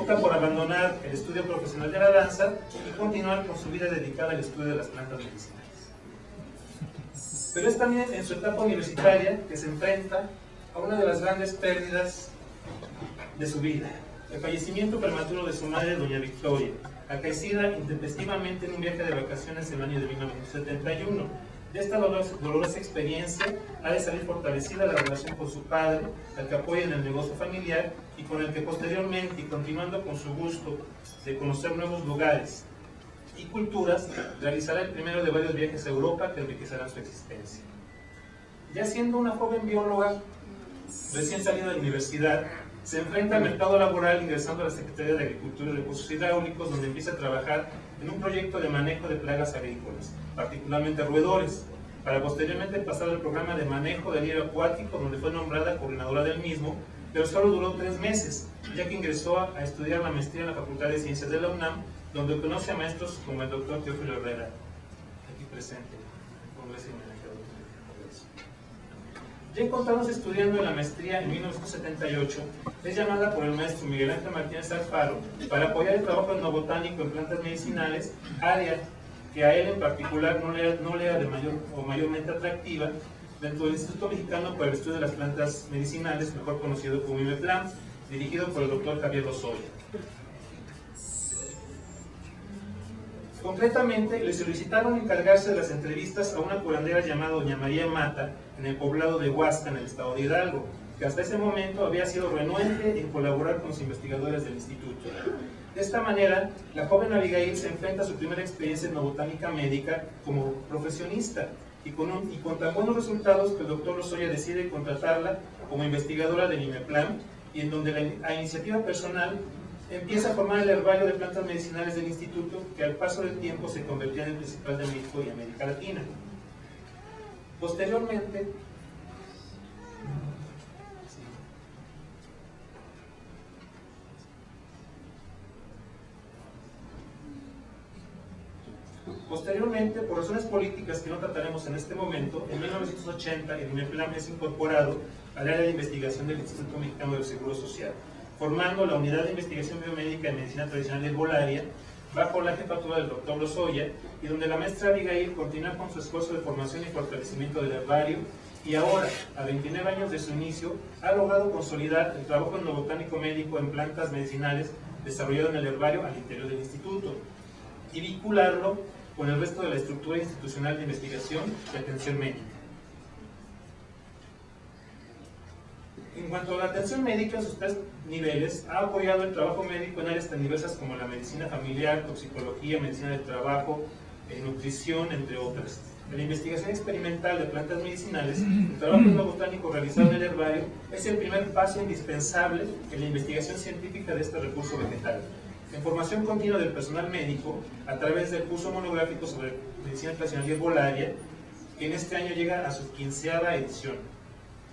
opta por abandonar el estudio profesional de la danza y continuar con su vida dedicada al estudio de las plantas medicinales. Pero es también en su etapa universitaria que se enfrenta a una de las grandes pérdidas de su vida, el fallecimiento prematuro de su madre, doña Victoria, acaecida intempestivamente en un viaje de vacaciones en el año de 1971. De esta dolorosa experiencia ha de salir fortalecida la relación con su padre, al que apoya en el negocio familiar y con el que posteriormente, y continuando con su gusto de conocer nuevos lugares y culturas, realizará el primero de varios viajes a Europa que enriquecerán su existencia. Ya siendo una joven bióloga recién salida de la universidad, se enfrenta al mercado laboral ingresando a la Secretaría de Agricultura y Recursos Hidráulicos, donde empieza a trabajar en un proyecto de manejo de plagas agrícolas, particularmente roedores, para posteriormente pasar al programa de manejo del hierro acuático, donde fue nombrada coordinadora del mismo, pero solo duró 3 meses, ya que ingresó a estudiar la maestría en la Facultad de Ciencias de la UNAM, donde conoce a maestros como el doctor Teófilo Herrera, aquí presente, Congreso y homenaje a Congreso. Ya encontrándose estudiando en la maestría en 1978, es llamada por el maestro Miguel Ángel Martínez Alfaro para apoyar el trabajo etnobotánico en plantas medicinales, área que a él en particular no le era de mayormente atractiva, dentro del Instituto Mexicano para el Estudio de las Plantas Medicinales, mejor conocido como IMEPLAN, dirigido por el doctor Javier Lozoya. Concretamente, le solicitaron encargarse de las entrevistas a una curandera llamada doña María Mata, en el poblado de Huasca, en el estado de Hidalgo, que hasta ese momento había sido renuente en colaborar con los investigadores del instituto. De esta manera, la joven Abigail se enfrenta a su primera experiencia etnobotánica médica como profesionista, y con tan buenos resultados que el doctor Lozoya decide contratarla como investigadora del IMEPLAN, y en donde a iniciativa personal empieza a formar el herbario de plantas medicinales del instituto, que al paso del tiempo se convertía en el principal de México y América Latina. Posteriormente, por razones políticas que no trataremos en este momento, en 1980 el IMEPLAN es incorporado al área de investigación del Instituto Mexicano del Seguro Social, formando la Unidad de Investigación Biomédica y Medicina Tradicional de Herbolaria, bajo la jefatura del doctor Lozoya, y donde la maestra Abigail continúa con su esfuerzo de formación y fortalecimiento del herbario, y ahora, a 29 años de su inicio, ha logrado consolidar el trabajo etnobotánico médico en plantas medicinales desarrollado en el herbario al interior del instituto, y vincularlo con el resto de la estructura institucional de investigación y atención médica. En cuanto a la atención médica en sus 3 niveles, ha apoyado el trabajo médico en áreas tan diversas como la medicina familiar, toxicología, medicina del trabajo, nutrición, entre otras. En la investigación experimental de plantas medicinales, el trabajo etnobotánico realizado en el herbario es el primer paso indispensable en la investigación científica de este recurso vegetal. En formación continua del personal médico, a través del curso monográfico sobre medicina tradicional y herbolaria, que en este año llega a su 15ª edición,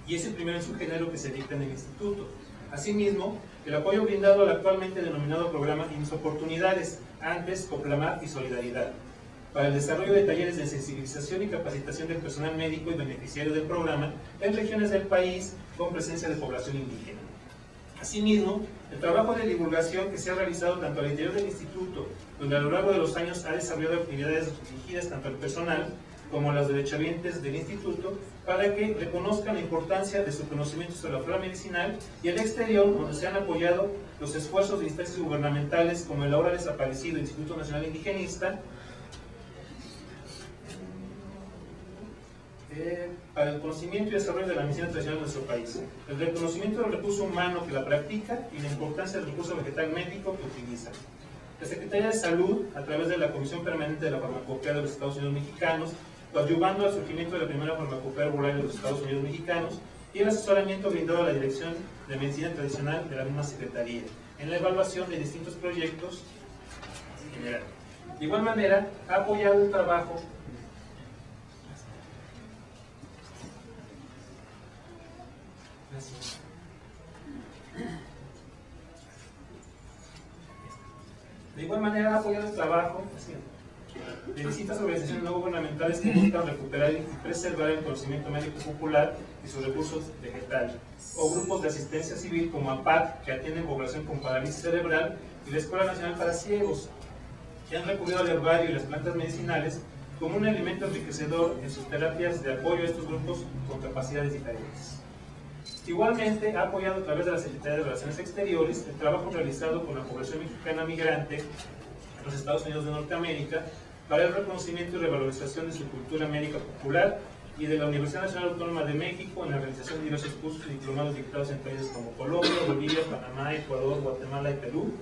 y es el primero en su género que se dicta en el instituto. Asimismo, el apoyo brindado al actualmente denominado programa IMSS Oportunidades, antes COPLAMAR y Solidaridad, para el desarrollo de talleres de sensibilización y capacitación del personal médico y beneficiario del programa en regiones del país con presencia de población indígena. Asimismo, el trabajo de divulgación que se ha realizado tanto al interior del instituto, donde a lo largo de los años ha desarrollado actividades dirigidas tanto al personal como a los derechohabientes del instituto, para que reconozcan la importancia de su conocimiento sobre la flora medicinal, y el exterior, donde se han apoyado los esfuerzos de instancias gubernamentales como el ahora desaparecido Instituto Nacional Indigenista, para el conocimiento y desarrollo de la medicina tradicional de nuestro país, el reconocimiento del recurso humano que la practica y la importancia del recurso vegetal médico que utiliza. La Secretaría de Salud, a través de la Comisión Permanente de la Farmacopea de los Estados Unidos Mexicanos, coadyuvando al surgimiento de la primera farmacopea herbolaria de los Estados Unidos Mexicanos, y el asesoramiento brindado a la Dirección de Medicina Tradicional de la misma Secretaría, en la evaluación de distintos proyectos en general. De igual manera, ha apoyado el trabajo de distintas organizaciones no gubernamentales que buscan recuperar y preservar el conocimiento médico popular y sus recursos vegetales, o grupos de asistencia civil como APAC, que atienden población con parálisis cerebral, y la Escuela Nacional para Ciegos, que han recurrido al herbario y las plantas medicinales como un elemento enriquecedor en sus terapias de apoyo a estos grupos con capacidades diferentes. Igualmente, ha apoyado a través de la Secretaría de Relaciones Exteriores el trabajo realizado con la población mexicana migrante en los Estados Unidos de Norteamérica para el reconocimiento y revalorización de su cultura médica popular, y de la Universidad Nacional Autónoma de México en la realización de diversos cursos y diplomados dictados en países como Colombia, Bolivia, Panamá, Ecuador, Guatemala y Perú,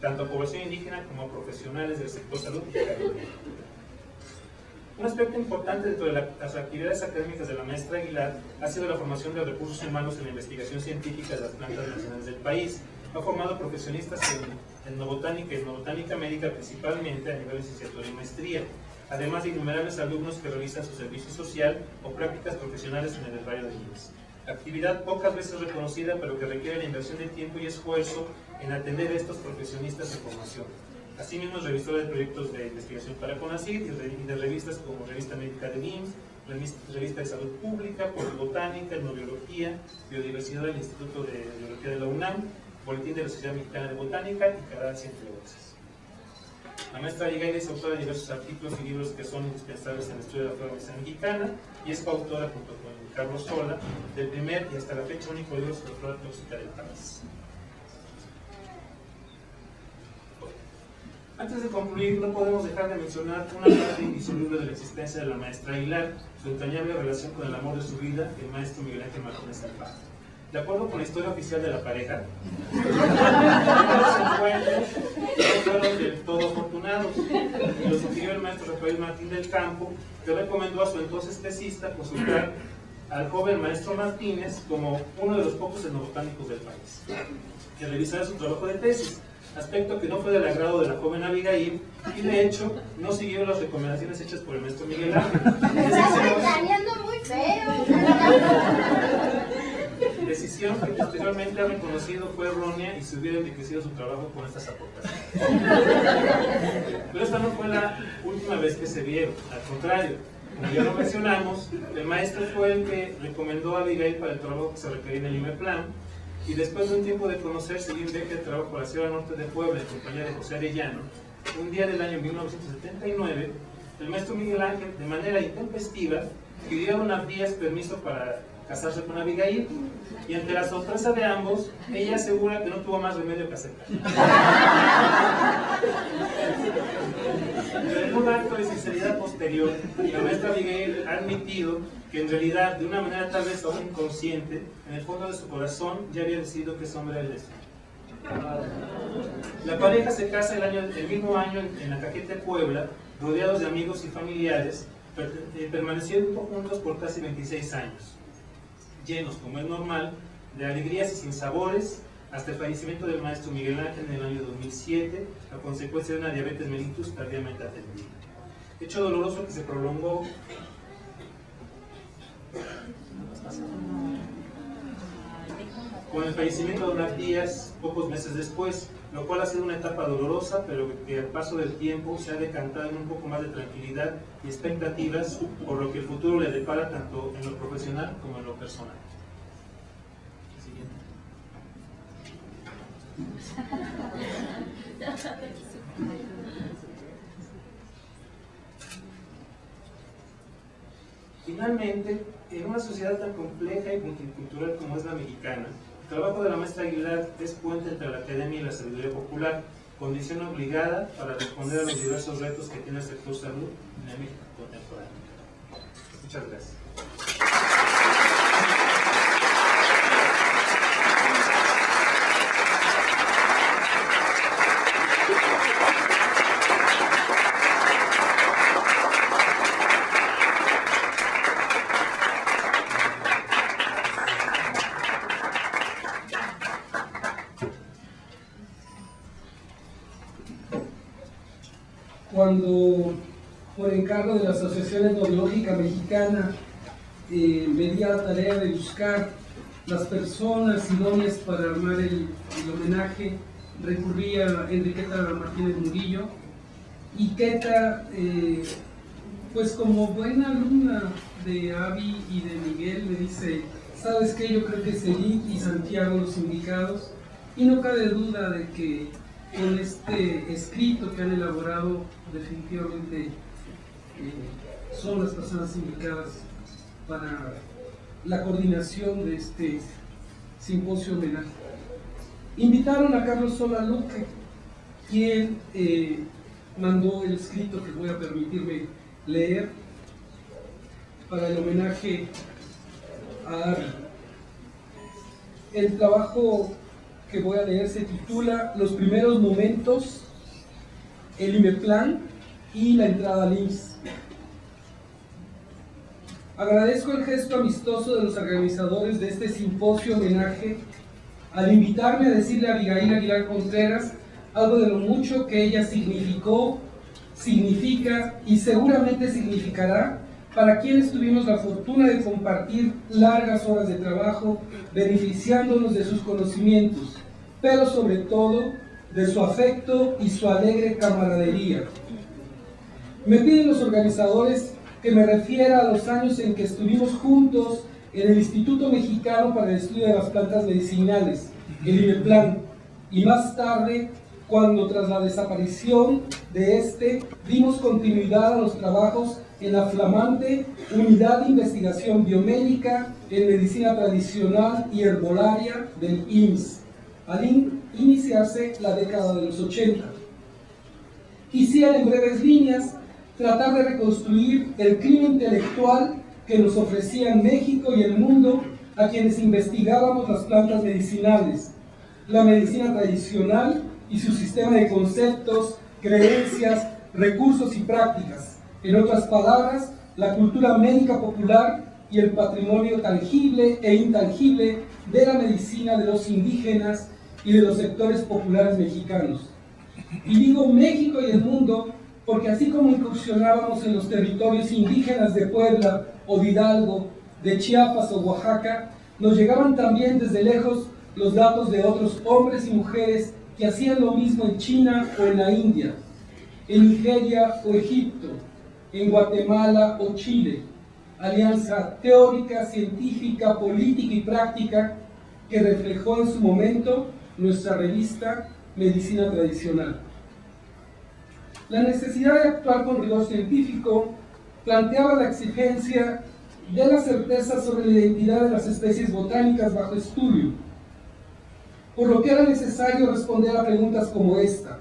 tanto a población indígena como a profesionales del sector salud y cardiología. Un aspecto importante dentro de las actividades académicas de la maestra Aguilar ha sido la formación de recursos humanos en la investigación científica de las plantas nacionales del país. Ha formado profesionistas en etnobotánica y etnobotánica médica, principalmente a nivel de licenciatura y maestría, además de innumerables alumnos que realizan su servicio social o prácticas profesionales en el herbario de IMSS. Actividad pocas veces reconocida, pero que requiere la inversión de tiempo y esfuerzo en atender a estos profesionistas en formación. Asimismo, es revisora de proyectos de investigación para CONACYT y de revistas como Revista Médica de IMSS, Revista de Salud Pública, Botánica, Etnobiología, Biodiversidad del Instituto de Biología de la UNAM, Boletín de la Sociedad Mexicana de Botánica y Caracia, entre otras. La maestra Abigail es autora de diversos artículos y libros que son indispensables en el estudio de la flora medicinal mexicana, y es coautora junto con Carlos Sola del primer y hasta la fecha único libro sobre flora tóxica del país. Antes de concluir, no podemos dejar de mencionar una parte indisoluble de la existencia de la maestra Aguilar, su entrañable relación con el amor de su vida, el maestro Miguel Ángel Martínez Alfaro. De acuerdo con la historia oficial de la pareja, los encuentros no fueron del todo afortunados, y lo sugirió el maestro Rafael Martín del Campo, que recomendó a su entonces tesista consultar al joven maestro Martínez como uno de los pocos etnobotánicos del país, que realizara su trabajo de tesis, aspecto que no fue del agrado de la joven Abigail, y de hecho no siguió las recomendaciones hechas por el maestro Miguel Ángel. Muy feo. Decisión que posteriormente ha reconocido fue errónea y se hubiera enriquecido su trabajo con estas aportaciones. Pero esta no fue la última vez que se vieron, al contrario, como ya lo mencionamos, el maestro fue el que recomendó a Abigail para el trabajo que se requería en el IMEPLAN, y después de un tiempo de conocerse y un viaje de trabajo por la Sierra Norte de Puebla en compañía de José Arellano, un día del año 1979, el maestro Miguel Ángel, de manera intempestiva, pidió a don Abdías permiso para casarse con Abigail, y ante la sorpresa de ambos, ella asegura que no tuvo más remedio que aceptar. Pero en un acto de sinceridad posterior, la maestra Abigail ha admitido que en realidad, de una manera tal vez aún inconsciente, en el fondo de su corazón ya había decidido que ese hombre era el destino. La pareja se casa el mismo año en Acaquete, Puebla, rodeados de amigos y familiares, permaneciendo juntos por casi 26 años, llenos, como es normal, de alegrías y sinsabores, hasta el fallecimiento del maestro Miguel Ángel en el año 2007, a consecuencia de una diabetes mellitus tardíamente atendida. Hecho doloroso que se prolongó con el fallecimiento de don Abdías pocos meses después, lo cual ha sido una etapa dolorosa, pero que al paso del tiempo se ha decantado en un poco más de tranquilidad y expectativas, por lo que el futuro le depara tanto en lo profesional como en lo personal. Finalmente, en una sociedad tan compleja y multicultural como es la mexicana, el trabajo de la maestra Aguilar es puente entre la academia y la sabiduría popular, condición obligada para responder a los diversos retos que tiene el sector salud en el México contemporáneo. Muchas gracias. Cuando, por encargo de la Asociación Etnológica Mexicana, me di a la tarea de buscar las personas idóneas para armar el homenaje, recurrí a Enriqueta Martínez Murillo Y Keta, pues como buena alumna de Avi y de Miguel, me dice, ¿sabes qué? Yo creo que es Edith y Santiago los indicados, y no cabe duda de que con este escrito que han elaborado, definitivamente son las personas indicadas para la coordinación de este simposio homenaje. Invitaron a Carlos Sola Luque, quien mandó el escrito que voy a permitirme leer para el homenaje a Avi. El trabajo que voy a leer se titula Los primeros momentos, el IMEPLAN y la entrada al IMSS. Agradezco el gesto amistoso de los organizadores de este simposio homenaje al invitarme a decirle a Abigail Aguilar Contreras algo de lo mucho que ella significó, significa y seguramente significará para quienes tuvimos la fortuna de compartir largas horas de trabajo, beneficiándonos de sus conocimientos, pero sobre todo de su afecto y su alegre camaradería. Me piden los organizadores que me refiera a los años en que estuvimos juntos en el Instituto Mexicano para el Estudio de las Plantas Medicinales, el IMEPLAN, y más tarde, cuando tras la desaparición de este, dimos continuidad a los trabajos en la flamante Unidad de Investigación Biomédica en Medicina Tradicional y Herbolaria del IMSS, al iniciarse la década de los 80. Quisiera en breves líneas tratar de reconstruir el clima intelectual que nos ofrecían México y el mundo a quienes investigábamos las plantas medicinales, la medicina tradicional y su sistema de conceptos, creencias, recursos y prácticas. En otras palabras, la cultura médica popular y el patrimonio tangible e intangible de la medicina de los indígenas y de los sectores populares mexicanos. Y digo México y el mundo porque así como incursionábamos en los territorios indígenas de Puebla o de Hidalgo, de Chiapas o Oaxaca, nos llegaban también desde lejos los datos de otros hombres y mujeres que hacían lo mismo en China o en la India, en Nigeria o Egipto, en Guatemala o Chile, alianza teórica, científica, política y práctica que reflejó en su momento nuestra revista Medicina Tradicional. La necesidad de actuar con rigor científico planteaba la exigencia de la certeza sobre la identidad de las especies botánicas bajo estudio, por lo que era necesario responder a preguntas como esta.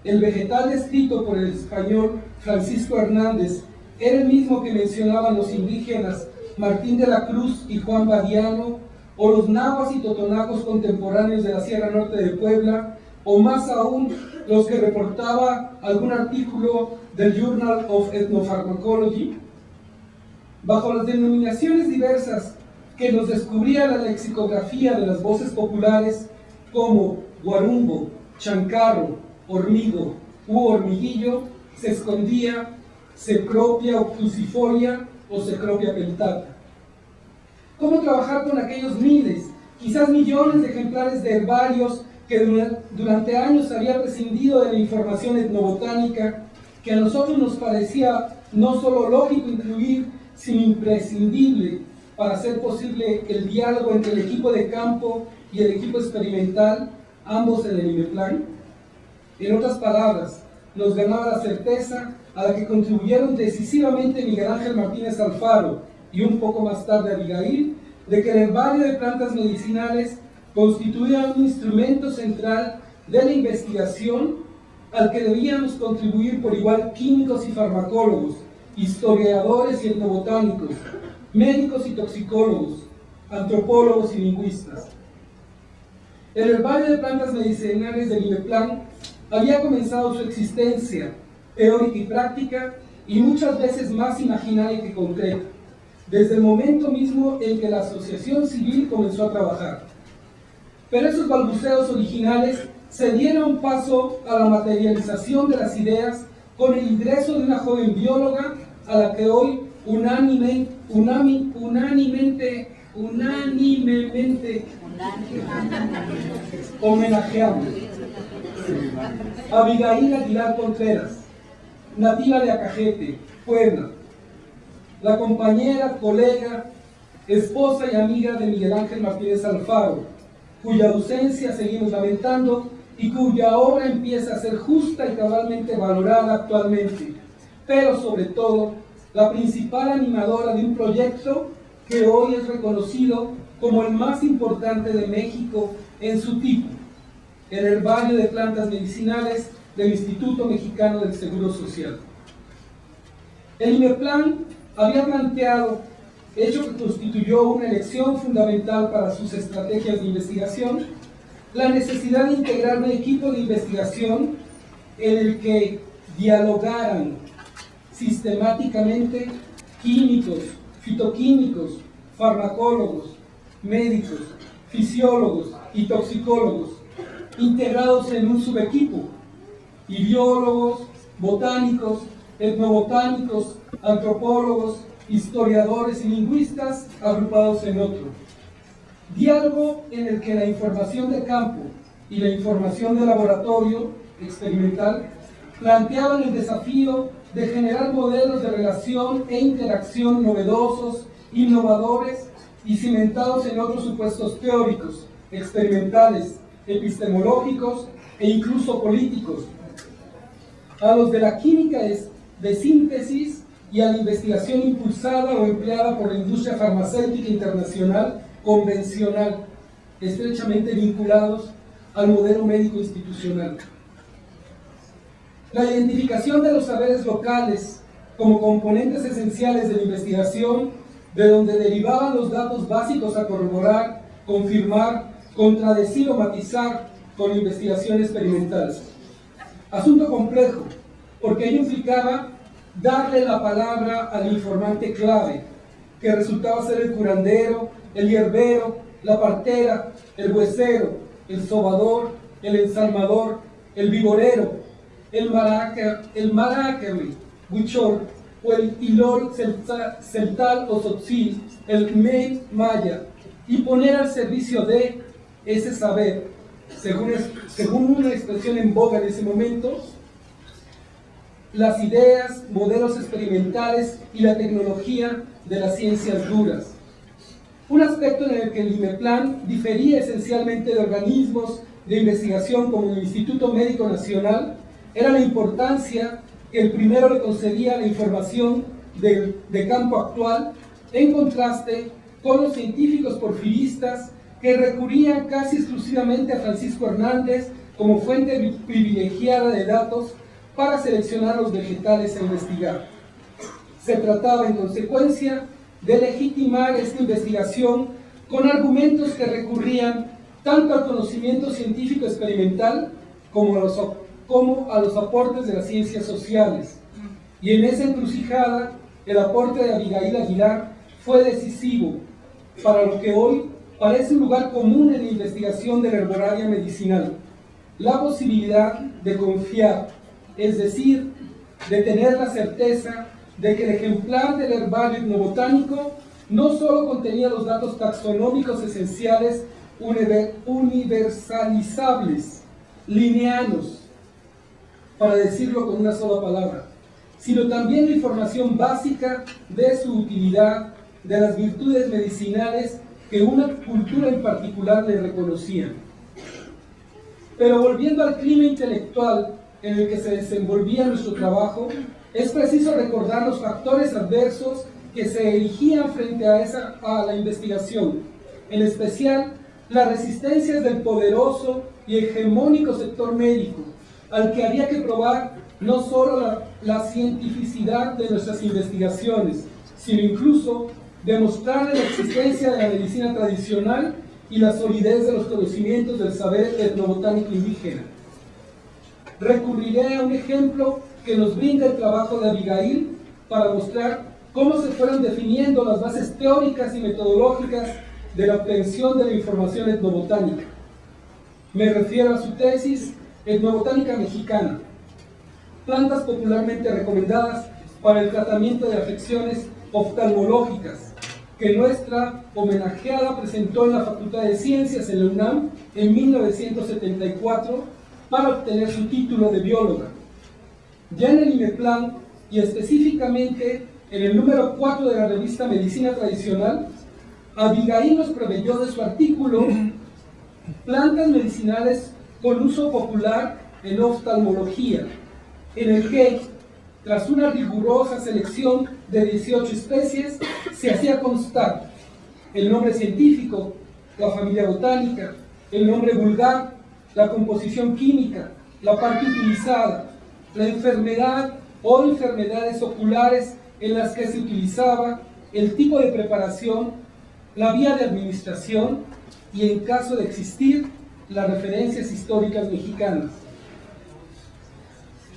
¿El vegetal descrito por el español Francisco Hernández era el mismo que mencionaban los indígenas Martín de la Cruz y Juan Badiano, o los nahuas y totonacos contemporáneos de la Sierra Norte de Puebla, o más aún los que reportaba algún artículo del Journal of Ethnopharmacology? Bajo las denominaciones diversas que nos descubría la lexicografía de las voces populares como guarumbo, chancarro, hormigo u hormiguillo, se escondía Cecropia obtusifolia o Cecropia pentata. ¿Cómo trabajar con aquellos miles, quizás millones de ejemplares de herbarios que durante años había prescindido de la información etnobotánica, que a nosotros nos parecía no solo lógico incluir, sino imprescindible para hacer posible el diálogo entre el equipo de campo y el equipo experimental, ambos en el IMEPLAN? En otras palabras, nos ganaba la certeza a la que contribuyeron decisivamente Miguel Ángel Martínez Alfaro y un poco más tarde Abigail, de que el herbario de plantas medicinales constituía un instrumento central de la investigación al que debíamos contribuir por igual químicos y farmacólogos, historiadores y etnobotánicos, médicos y toxicólogos, antropólogos y lingüistas. El herbario de plantas medicinales del IMEPLAN había comenzado su existencia teórica y práctica, y muchas veces más imaginaria que concreta, desde el momento mismo en que la asociación civil comenzó a trabajar. Pero esos balbuceos originales se dieron paso a la materialización de las ideas con el ingreso de una joven bióloga a la que hoy unánimemente homenajeamos, Abigail Aguilar Contreras, nativa de Acajete, Puebla, la compañera, colega, esposa y amiga de Miguel Ángel Martínez Alfaro, cuya ausencia seguimos lamentando y cuya obra empieza a ser justa y cabalmente valorada actualmente, pero sobre todo la principal animadora de un proyecto que hoy es reconocido como el más importante de México en su tipo, el herbario de plantas medicinales del Instituto Mexicano del Seguro Social. El IMEPLAN había planteado, hecho que constituyó una elección fundamental para sus estrategias de investigación, la necesidad de integrar un equipo de investigación en el que dialogaran sistemáticamente químicos, fitoquímicos, farmacólogos, médicos, fisiólogos y toxicólogos, integrados en un subequipo, y biólogos, botánicos, etnobotánicos, antropólogos, historiadores y lingüistas agrupados en otro. Diálogo en el que la información de campo y la información de laboratorio experimental planteaban el desafío de generar modelos de relación e interacción novedosos, innovadores y cimentados en otros supuestos teóricos, experimentales, epistemológicos e incluso políticos, a los de la química de síntesis y a la investigación impulsada o empleada por la industria farmacéutica internacional convencional, estrechamente vinculados al modelo médico institucional. La identificación de los saberes locales como componentes esenciales de la investigación, de donde derivaban los datos básicos a corroborar, confirmar, contradecir o matizar con la investigación experimental. Asunto complejo, porque ello implicaba darle la palabra al informante clave, que resultaba ser el curandero, el hierbero, la partera, el huesero, el sobador, el ensalmador, el vigorero, el maracari, huichol, o el ilor celtal o sotzil, el mei maya, y poner al servicio de ese saber, según una expresión en boga en ese momento, las ideas, modelos experimentales y la tecnología de las ciencias duras. Un aspecto en el que el IMEPLAN difería esencialmente de organismos de investigación como el Instituto Médico Nacional era la importancia que el primero le concedía a la información de campo actual, en contraste con los científicos porfiristas que recurrían casi exclusivamente a Francisco Hernández como fuente privilegiada de datos para seleccionar los vegetales a investigar. Se trataba, en consecuencia, de legitimar esta investigación con argumentos que recurrían tanto al conocimiento científico experimental como a los aportes de las ciencias sociales. Y en esa encrucijada, el aporte de Abigail Aguilar fue decisivo para lo que hoy parece un lugar común en la investigación de la herbolaria medicinal: la posibilidad de confiar, es decir, de tener la certeza de que el ejemplar del herbario etnobotánico no solo contenía los datos taxonómicos esenciales universalizables, lineanos, para decirlo con una sola palabra, sino también la información básica de su utilidad, de las virtudes medicinales que una cultura en particular le reconocía. Pero volviendo al clima intelectual en el que se desenvolvía nuestro trabajo, es preciso recordar los factores adversos que se erigían frente a la investigación, en especial las resistencias del poderoso y hegemónico sector médico, al que había que probar no solo la cientificidad de nuestras investigaciones, sino incluso demostrar la existencia de la medicina tradicional y la solidez de los conocimientos del saber etnobotánico indígena. Recurriré a un ejemplo que nos brinda el trabajo de Abigail para mostrar cómo se fueron definiendo las bases teóricas y metodológicas de la obtención de la información etnobotánica. Me refiero a su tesis Etnobotánica Mexicana, plantas popularmente recomendadas para el tratamiento de afecciones oftalmológicas, que nuestra homenajeada presentó en la Facultad de Ciencias en la UNAM en 1974 para obtener su título de bióloga. Ya en el IMEPLAN, y específicamente en el número 4 de la revista Medicina Tradicional, Abigail nos proveyó de su artículo Plantas medicinales con uso popular en oftalmología, en el que, tras una rigurosa selección de 18 especies, se hacía constar el nombre científico, la familia botánica, el nombre vulgar, la composición química, la parte utilizada, la enfermedad o enfermedades oculares en las que se utilizaba, el tipo de preparación, la vía de administración y, en caso de existir, las referencias históricas mexicanas.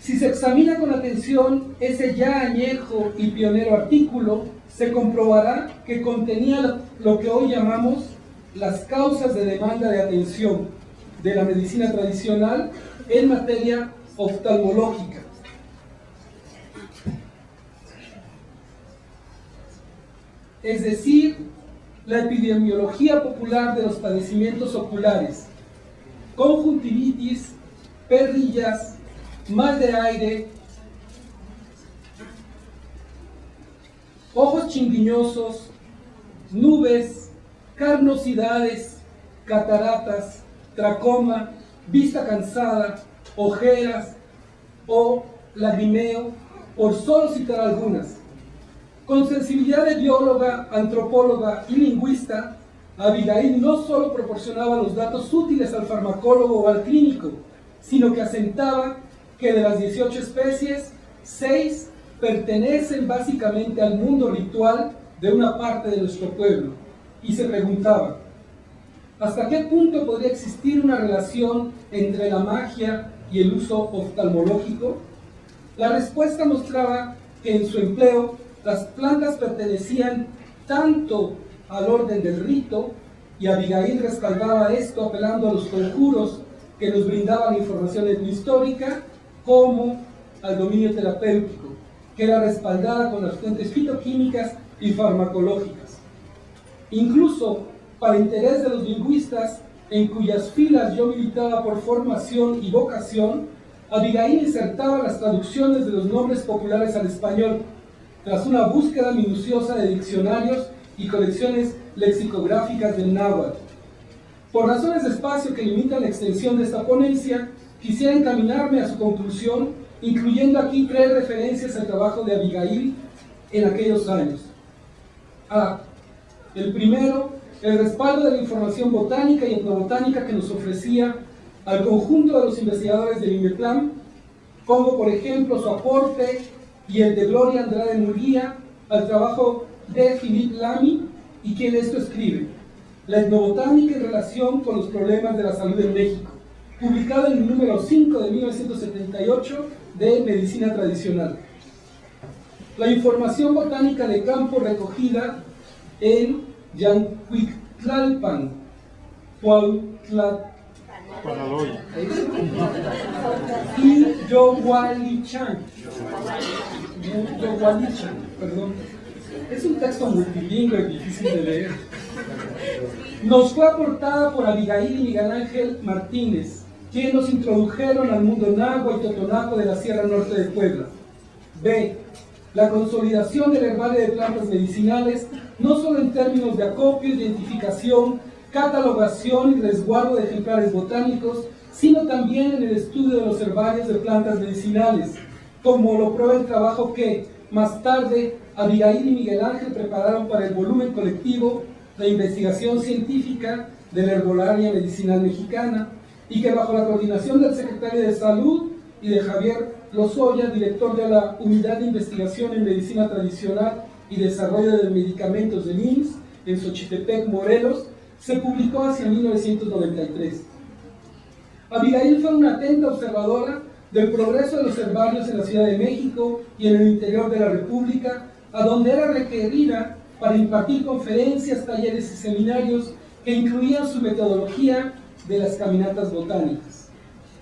Si se examina con atención ese ya añejo y pionero artículo, se comprobará que contenía lo que hoy llamamos las causas de demanda de atención de la medicina tradicional en materia oftalmológica. Es decir, la epidemiología popular de los padecimientos oculares, conjuntivitis, perrillas, mal de aire, ojos chinguiñosos, nubes, carnosidades, cataratas, tracoma, vista cansada, ojeras o lagrimeo, por solo citar algunas. Con sensibilidad de bióloga, antropóloga y lingüista, Abigail no solo proporcionaba los datos útiles al farmacólogo o al clínico, sino que asentaba que de las 18 especies, 6 pertenecen básicamente al mundo ritual de una parte de nuestro pueblo. Y se preguntaba, ¿hasta qué punto podría existir una relación entre la magia y el uso oftalmológico? La respuesta mostraba que en su empleo las plantas pertenecían tanto al orden del rito, y Abigail respaldaba esto apelando a los conjuros que nos brindaban información etnohistórica, como al dominio terapéutico, que era respaldada con las fuentes fitoquímicas y farmacológicas. Incluso, para interés de los lingüistas, en cuyas filas yo militaba por formación y vocación, Abigail insertaba las traducciones de los nombres populares al español, tras una búsqueda minuciosa de diccionarios y colecciones lexicográficas del náhuatl. Por razones de espacio que limitan la extensión de esta ponencia, quisiera encaminarme a su conclusión, incluyendo aquí 3 referencias al trabajo de Abigail en aquellos años. El primero, el respaldo de la información botánica y etnobotánica que nos ofrecía al conjunto de los investigadores del IMEPLAN, como por ejemplo su aporte y el de Gloria Andrade Murguía al trabajo de Philippe Lamy, y quien esto escribe: La etnobotánica en relación con los problemas de la salud en México, publicado en el número 5 de 1978 de Medicina Tradicional. La información botánica de campo recogida en Yancuictlalpan, y Yogualichan, perdón. Es un texto multilingüe difícil de leer. Nos fue aportada por Abigail y Miguel Ángel Martínez, quienes nos introdujeron al mundo náhuatl y totonaco de la Sierra Norte de Puebla. B. La consolidación del herbario de plantas medicinales, no solo en términos de acopio, identificación, catalogación y resguardo de ejemplares botánicos, sino también en el estudio de los herbarios de plantas medicinales, como lo prueba el trabajo que, más tarde, Abigail y Miguel Ángel prepararon para el volumen colectivo de investigación científica de la herbolaria medicinal mexicana, y que bajo la coordinación del secretario de Salud y de Javier Lozoya, director de la Unidad de Investigación en Medicina Tradicional y Desarrollo de Medicamentos del IMSS, en Xochitepec, Morelos, se publicó hacia 1993. Abigail fue una atenta observadora del progreso de los herbarios en la Ciudad de México y en el interior de la República, a donde era requerida para impartir conferencias, talleres y seminarios que incluían su metodología de las caminatas botánicas.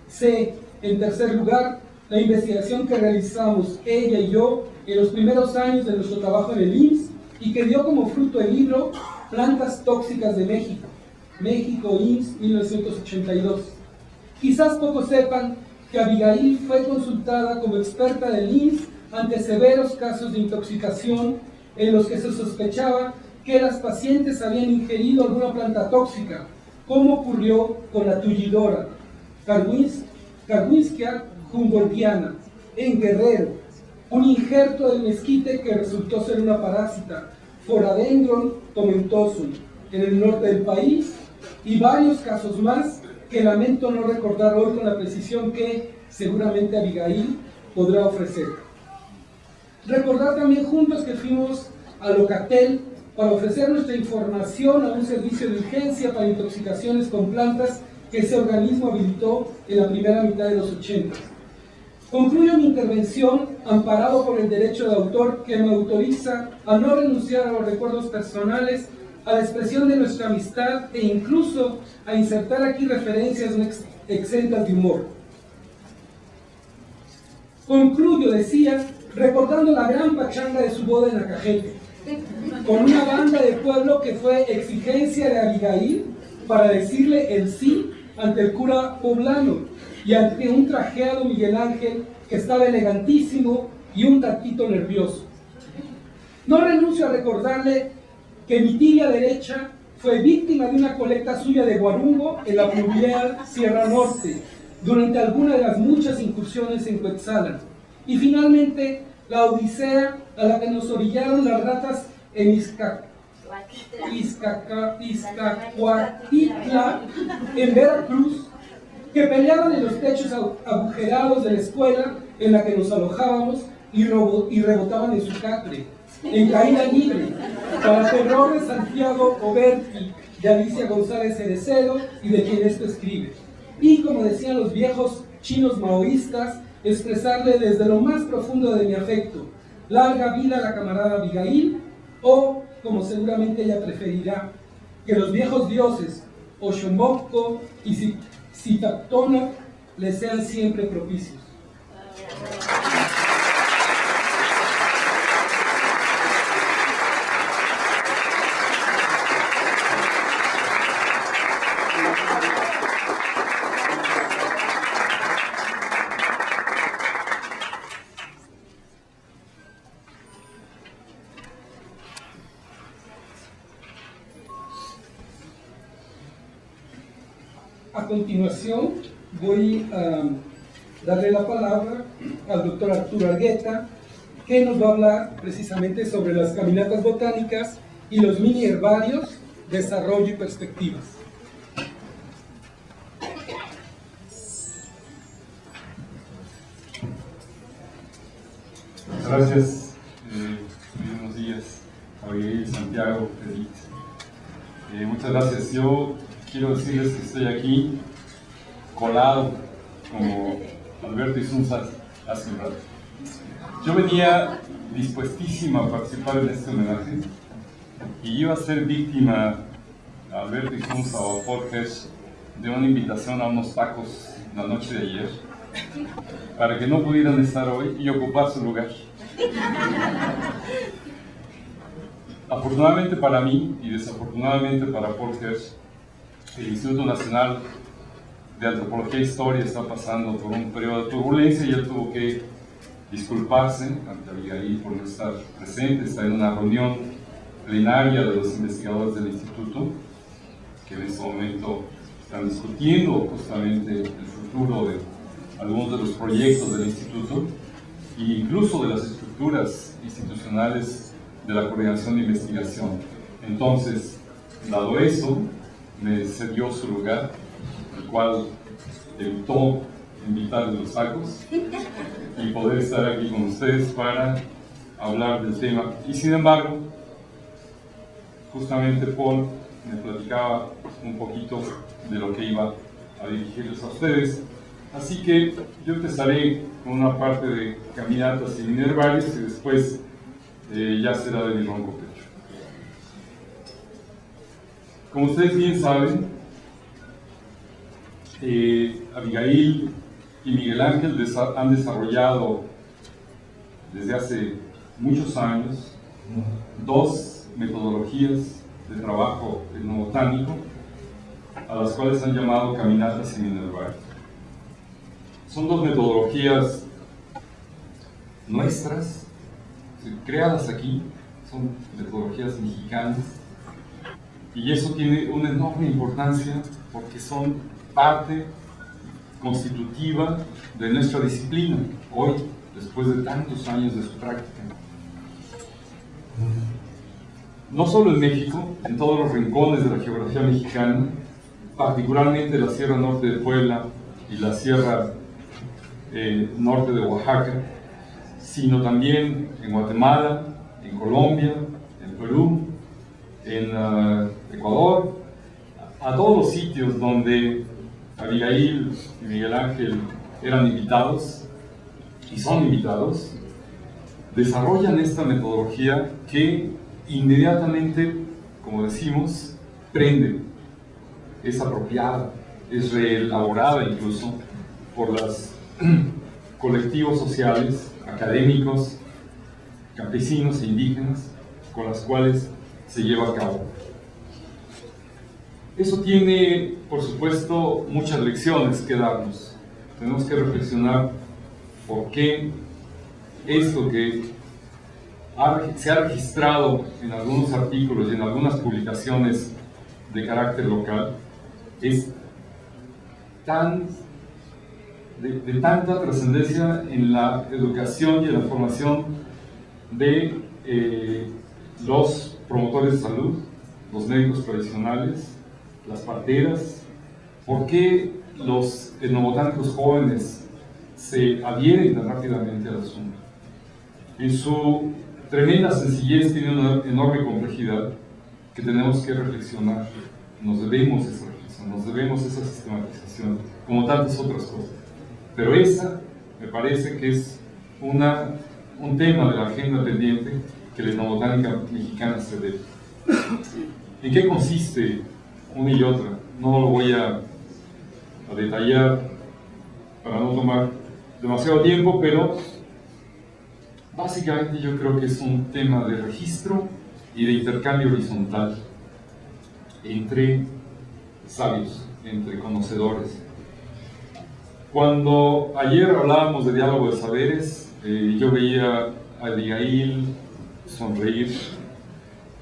C. En tercer lugar, la investigación que realizamos ella y yo en los primeros años de nuestro trabajo en el IMSS, y que dio como fruto el libro Plantas Tóxicas de México, México IMSS 1982. Quizás pocos sepan que Abigail fue consultada como experta del IMSS ante severos casos de intoxicación en los que se sospechaba que las pacientes habían ingerido alguna planta tóxica, como ocurrió con la tullidora Carwinska humboldtiana en Guerrero, un injerto del mezquite que resultó ser una parásita, Phoradendron tomentosum, en el norte del país, y varios casos más que lamento no recordar hoy con la precisión que seguramente Abigail podrá ofrecer. Recordar también juntos que fuimos a Locatel para ofrecer nuestra información a un servicio de urgencia para intoxicaciones con plantas que ese organismo habilitó en la primera mitad de los 80. Concluyo mi intervención amparado por el derecho de autor que me autoriza a no renunciar a los recuerdos personales, a la expresión de nuestra amistad e incluso a insertar aquí referencias no exentas de humor. Concluyo, decía, recordando la gran pachanga de su boda en Acajete, con una banda de pueblo que fue exigencia de Abigail para decirle el sí ante el cura poblano y ante un trajeado Miguel Ángel que estaba elegantísimo y un tantito nervioso. No renuncio a recordarle que mi tibia derecha fue víctima de una colecta suya de guarungo en la pluvial Sierra Norte durante alguna de las muchas incursiones en Cuetzalan, y finalmente la odisea a la que nos orillaron las ratas en Iztacuatitla, en Veracruz, que peleaban en los techos agujerados de la escuela en la que nos alojábamos y rebotaban en su catre, en caída libre, para terror de Santiago Oberti, de Alicia González Cerecedo y de quien esto escribe. Y como decían los viejos chinos maoístas, expresarle desde lo más profundo de mi afecto, larga vida a la camarada Abigail, o, como seguramente ella preferirá, que los viejos dioses Oxomocco y Citactona le sean siempre propicios. A continuación voy a darle la palabra al doctor Arturo Argueta, que nos va a hablar precisamente sobre las caminatas botánicas y los mini herbarios, desarrollo y perspectivas. Gracias, buenos días, Javier, Santiago, Edith. Muchas gracias. Yo quiero decirles que estoy aquí colado como Alberto Isunza hace un rato. Yo venía dispuestísima a participar en este homenaje y iba a ser víctima a Alberto Isunza o a Paul Hirsch de una invitación a unos tacos la noche de ayer para que no pudieran estar hoy y ocupar su lugar. Afortunadamente para mí y desafortunadamente para Paul Hirsch, el Instituto Nacional de Antropología e Historia está pasando por un periodo de turbulencia y él tuvo que disculparse ante Abigail por no estar presente. Está en una reunión plenaria de los investigadores del instituto que en este momento están discutiendo justamente el futuro de algunos de los proyectos del instituto e incluso de las estructuras institucionales de la coordinación de investigación. Entonces, dado eso, me cedió su lugar, el cual evitó invitarle los tacos y poder estar aquí con ustedes para hablar del tema. Y sin embargo, justamente Paul me platicaba un poquito de lo que iba a dirigirles a ustedes. Así que yo empezaré con una parte de caminatas y minervarios y después ya será de mi ronco pecho. Como ustedes bien saben, Abigail y Miguel Ángel han desarrollado desde hace muchos años dos metodologías de trabajo etnobotánico a las cuales han llamado caminatas y minervarios. son dos metodologías nuestras, creadas aquí, son metodologías mexicanas, y eso tiene una enorme importancia porque son parte constitutiva de nuestra disciplina, hoy, después de tantos años de su práctica. No solo en México, en todos los rincones de la geografía mexicana, particularmente la Sierra Norte de Puebla y la Sierra Norte de Oaxaca, sino también en Guatemala, en Colombia, en Perú, en Ecuador, a todos los sitios donde Abigail y Miguel Ángel eran invitados y son invitados, desarrollan esta metodología que inmediatamente, como decimos, prende, es apropiada, es reelaborada incluso por los colectivos sociales, académicos, campesinos e indígenas con las cuales se lleva a cabo. Eso tiene, por supuesto, muchas lecciones que darnos. Tenemos que reflexionar por qué esto que se ha registrado en algunos artículos y en algunas publicaciones de carácter local es de tanta trascendencia en la educación y en la formación de los promotores de salud, los médicos tradicionales, las parteras. ¿Por qué los etnobotánicos jóvenes se adhieren tan rápidamente al asunto? En su tremenda sencillez tiene una enorme complejidad que tenemos que reflexionar. Nos debemos esa reflexión, nos debemos esa sistematización, como tantas otras cosas. Pero esa me parece que es un tema de la agenda pendiente que la etnobotánica mexicana se debe. ¿En qué consiste una y otra? No lo voy a detallar para no tomar demasiado tiempo, pero básicamente yo creo que es un tema de registro y de intercambio horizontal entre sabios, entre conocedores. Cuando ayer hablábamos de diálogo de saberes, yo veía a Abigail sonreír.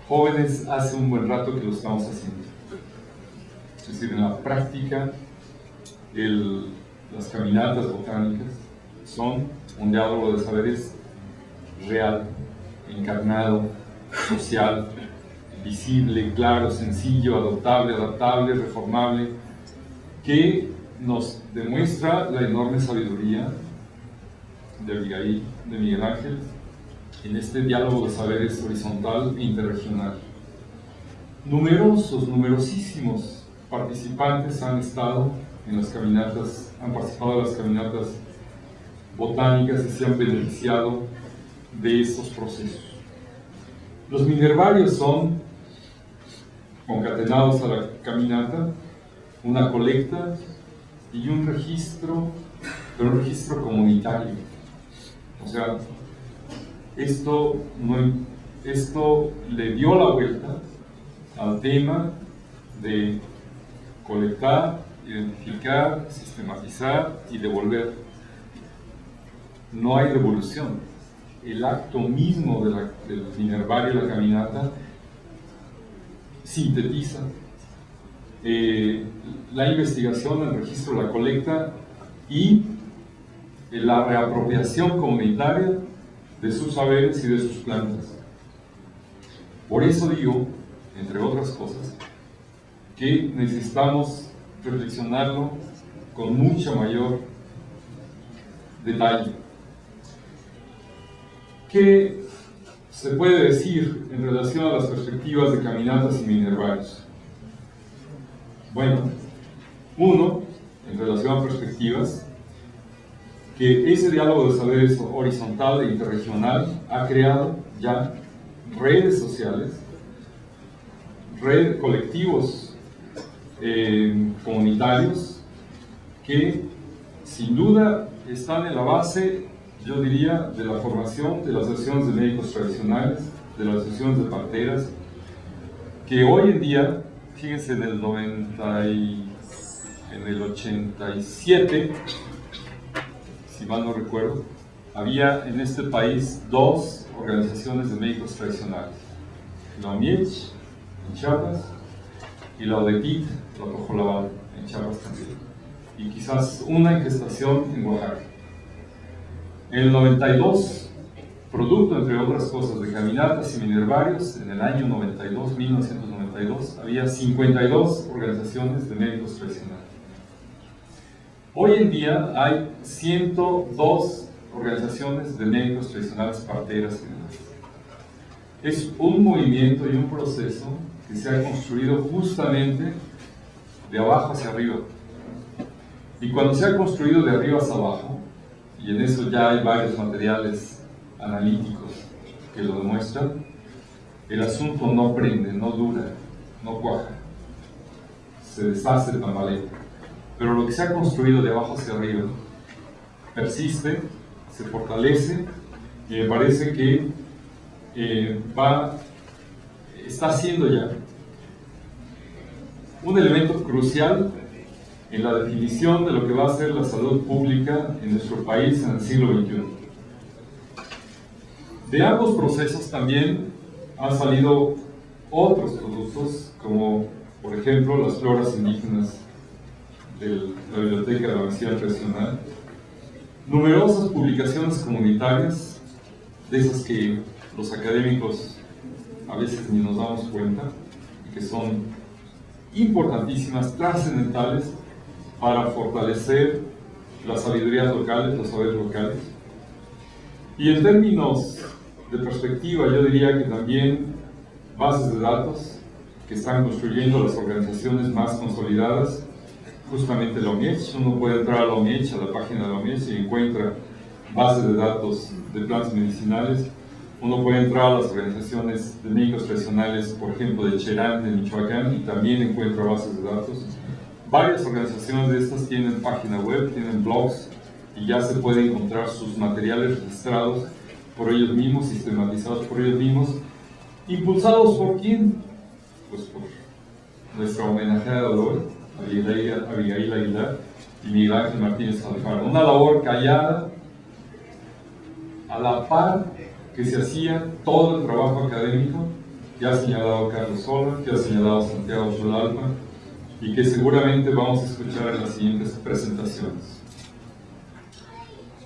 Jóvenes, hace un buen rato que lo estamos haciendo. Es decir, en la práctica, las caminatas botánicas son un diálogo de saberes real, encarnado, social, visible, claro, sencillo, adaptable, reformable, que nos demuestra la enorme sabiduría de Abigail, de Miguel Ángel, en este diálogo de saberes horizontal e interregional. Numerosísimos participantes han estado en las caminatas, han participado en las caminatas botánicas y se han beneficiado de estos procesos. Los minervarios son concatenados a la caminata, una colecta y un registro, pero un registro comunitario. O sea, esto le dio la vuelta al tema de colectar, identificar, sistematizar y devolver. No hay devolución. El acto mismo del minervario, la caminata, sintetiza la investigación, el registro, la colecta y la reapropiación comunitaria de sus saberes y de sus plantas. Por eso digo, entre otras cosas, que necesitamos reflexionarlo con mucho mayor detalle. ¿Qué se puede decir en relación a las perspectivas de caminatas y minervarios? Bueno, uno, en relación a perspectivas, que ese diálogo de saberes horizontal e interregional ha creado ya redes sociales, colectivos comunitarios que sin duda están en la base, yo diría, de la formación de las asociaciones de médicos tradicionales, de las asociaciones de parteras, que hoy en día, fíjense, en el 87 si mal no recuerdo, había en este país 2 organizaciones de médicos tradicionales. La OMIECH, en Chiapas, y la ODEPIT, la Tojolabal, en Chiapas también. Y quizás una en gestación en Oaxaca. En el 92, producto entre otras cosas de caminatas y minervarios, en el año 1992, había 52 organizaciones de médicos tradicionales. Hoy en día hay 102 organizaciones de médicos tradicionales parteras y demás. Es un movimiento y un proceso que se ha construido justamente de abajo hacia arriba. Y cuando se ha construido de arriba hacia abajo, y en eso ya hay varios materiales analíticos que lo demuestran, el asunto no prende, no dura, no cuaja, se deshace, tambalea. Pero lo que se ha construido de abajo hacia arriba persiste, se fortalece, y me parece que está siendo ya un elemento crucial en la definición de lo que va a ser la salud pública en nuestro país en el siglo XXI. De ambos procesos también han salido otros productos, como por ejemplo las floras indígenas de la Biblioteca de la Universidad Tradicional, numerosas publicaciones comunitarias, de esas que los académicos a veces ni nos damos cuenta, y que son importantísimas, trascendentales, para fortalecer las sabidurías locales, los saberes locales. Y en términos de perspectiva, yo diría que también bases de datos que están construyendo las organizaciones más consolidadas, justamente la OMIECH. Uno puede entrar a la OMIECH, a la página de la OMIECH, y encuentra bases de datos de plantas medicinales. Uno puede entrar a las organizaciones de médicos tradicionales, por ejemplo, de Cherán, de Michoacán, y también encuentra bases de datos. Varias organizaciones de estas tienen página web, tienen blogs, y ya se pueden encontrar sus materiales registrados por ellos mismos, sistematizados por ellos mismos, impulsados por quién? Pues por nuestra homenajeada de hoy, Abigail Aguilar y Miguel Ángel Martínez Alfaro. Una labor callada, a la par que se hacía todo el trabajo académico que ha señalado Carlos Sola, que ha señalado Santiago Xolalpa, y que seguramente vamos a escuchar en las siguientes presentaciones.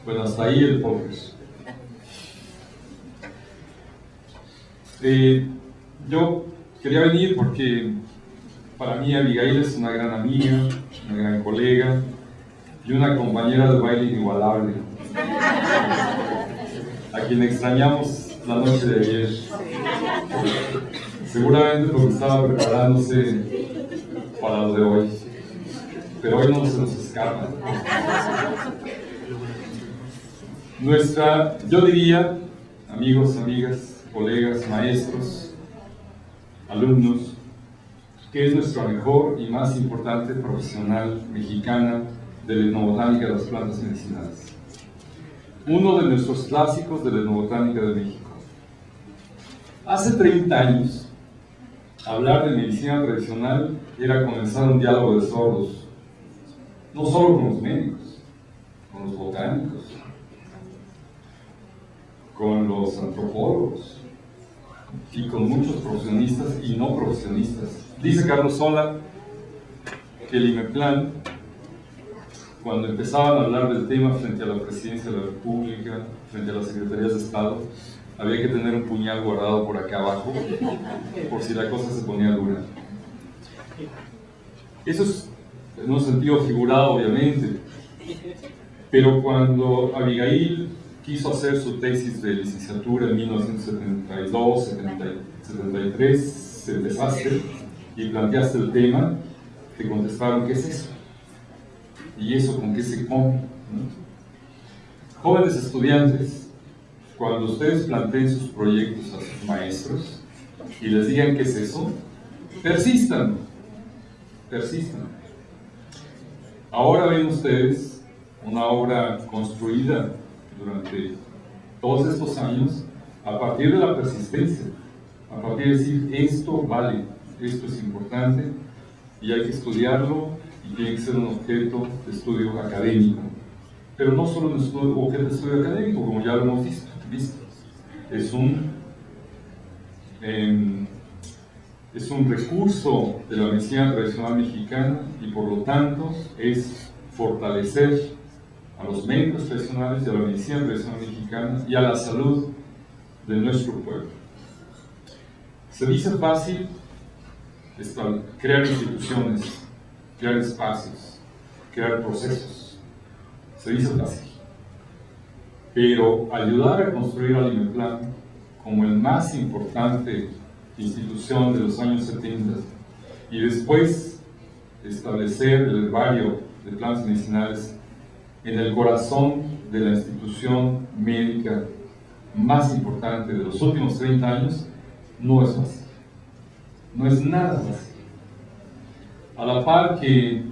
Bueno, hasta ahí el podcast. Yo quería venir porque para mí Abigail es una gran amiga, una gran colega y una compañera de baile inigualable, a quien extrañamos la noche de ayer, seguramente porque estaba preparándose para lo de hoy, pero hoy no se nos escapa. Yo diría, amigos, amigas, colegas, maestros, alumnos, que es nuestra mejor y más importante profesional mexicana de la etnobotánica de las plantas medicinales. Uno de nuestros clásicos de la etnobotánica de México. Hace 30 años, hablar de medicina tradicional era comenzar un diálogo de sordos, no solo con los médicos, con los botánicos, con los antropólogos y con muchos profesionistas y no profesionistas. Dice Carlos Sola que el IMEPLAN, cuando empezaban a hablar del tema frente a la Presidencia de la República, frente a las Secretarías de Estado, había que tener un puñal guardado por acá abajo, por si la cosa se ponía dura. Eso es en un sentido figurado, obviamente, pero cuando Abigail quiso hacer su tesis de licenciatura en 1972, 73, se empezaste y planteaste el tema, te contestaron, ¿qué es eso? ¿Y eso con qué se come? ¿No? Jóvenes estudiantes, cuando ustedes planteen sus proyectos a sus maestros y les digan qué es eso, persistan. Ahora ven ustedes una obra construida durante todos estos años a partir de la persistencia, a partir de decir, esto vale, esto es importante y hay que estudiarlo y tiene que ser un objeto de estudio académico. pero no solo un objeto de estudio académico, como ya lo hemos visto. Es un recurso de la medicina tradicional mexicana y por lo tanto es fortalecer a los médicos tradicionales y a la medicina tradicional mexicana y a la salud de nuestro pueblo. Se dice fácil crear instituciones, crear espacios, crear procesos. Se dice fácil. Pero ayudar a construir al Alimeplan como el más importante institución de los años 70 y después establecer el herbario de plantas medicinales en el corazón de la institución médica más importante de los últimos 30 años, no es fácil. No es nada fácil. A la par que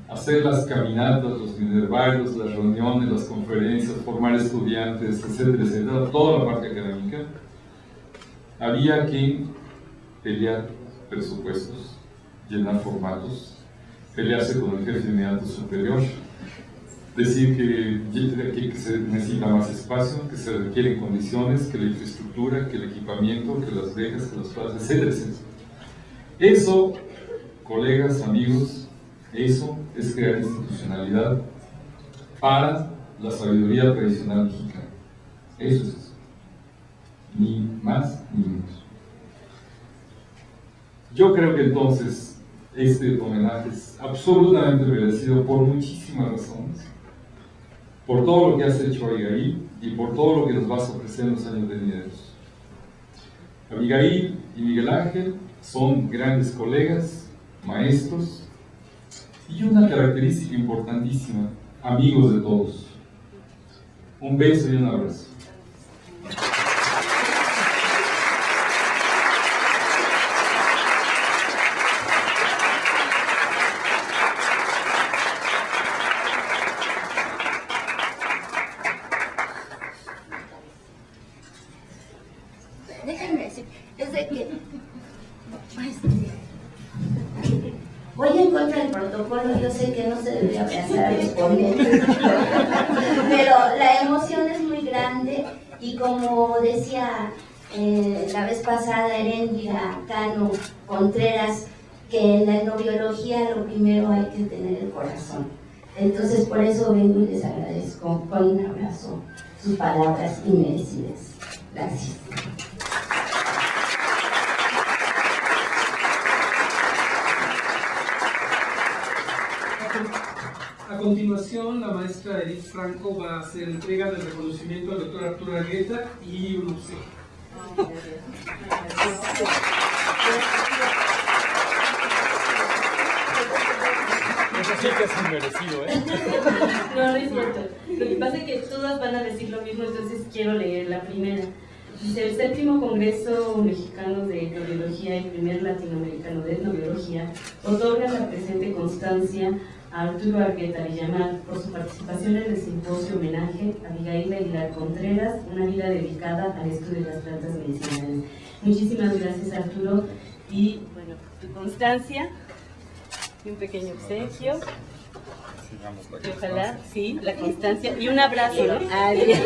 hacer las caminatas, los herbarios, las reuniones, las conferencias, formar estudiantes, etcétera, etcétera, toda la parte académica, había que pelear presupuestos, llenar formatos, pelearse con el jefe inmediato superior, decir que se necesita más espacio, que se requieren condiciones, que la infraestructura, que el equipamiento, que las becas, que las plazas, etcétera, etcétera. Eso, colegas, amigos, eso es crear institucionalidad para la sabiduría tradicional mexicana. Eso es eso. Ni más ni menos. Yo creo que entonces este homenaje es absolutamente merecido por muchísimas razones. Por todo lo que has hecho, Abigail, y por todo lo que nos vas a ofrecer en los años venideros. Abigail y Miguel Ángel son grandes colegas, maestros, y una característica importantísima, amigos de todos. Un beso y un abrazo. Déjenme decir, es de que voy en contra del protocolo. Yo sé que no se debe abrazar a los ponentes, pero la emoción es muy grande y como decía la vez pasada Heréndira Cano Contreras, que en la etnobiología lo primero hay que tener el corazón. Entonces por eso vengo y les agradezco con un abrazo sus palabras inmerecidas. Gracias. A continuación, la maestra Edith Franco va a hacer entrega del reconocimiento al doctor Arturo Argueta y un obsequio. Eso sí que es inmerecido, ¿eh? No, no es cierto. Lo que pasa es que todas van a decir lo mismo, entonces quiero leer la primera. Dice: el séptimo Congreso Mexicano de Etnobiología y primer latinoamericano de etnobiología otorga la presente constancia a Arturo Argueta Villamar por su participación en el simposio homenaje a Abigail Aguilar Contreras, una vida dedicada al estudio de las plantas medicinales. Muchísimas gracias, Arturo, y bueno, tu constancia y un pequeño obsequio. Y ojalá, sí, la constancia y un abrazo, ¿no? Adiós.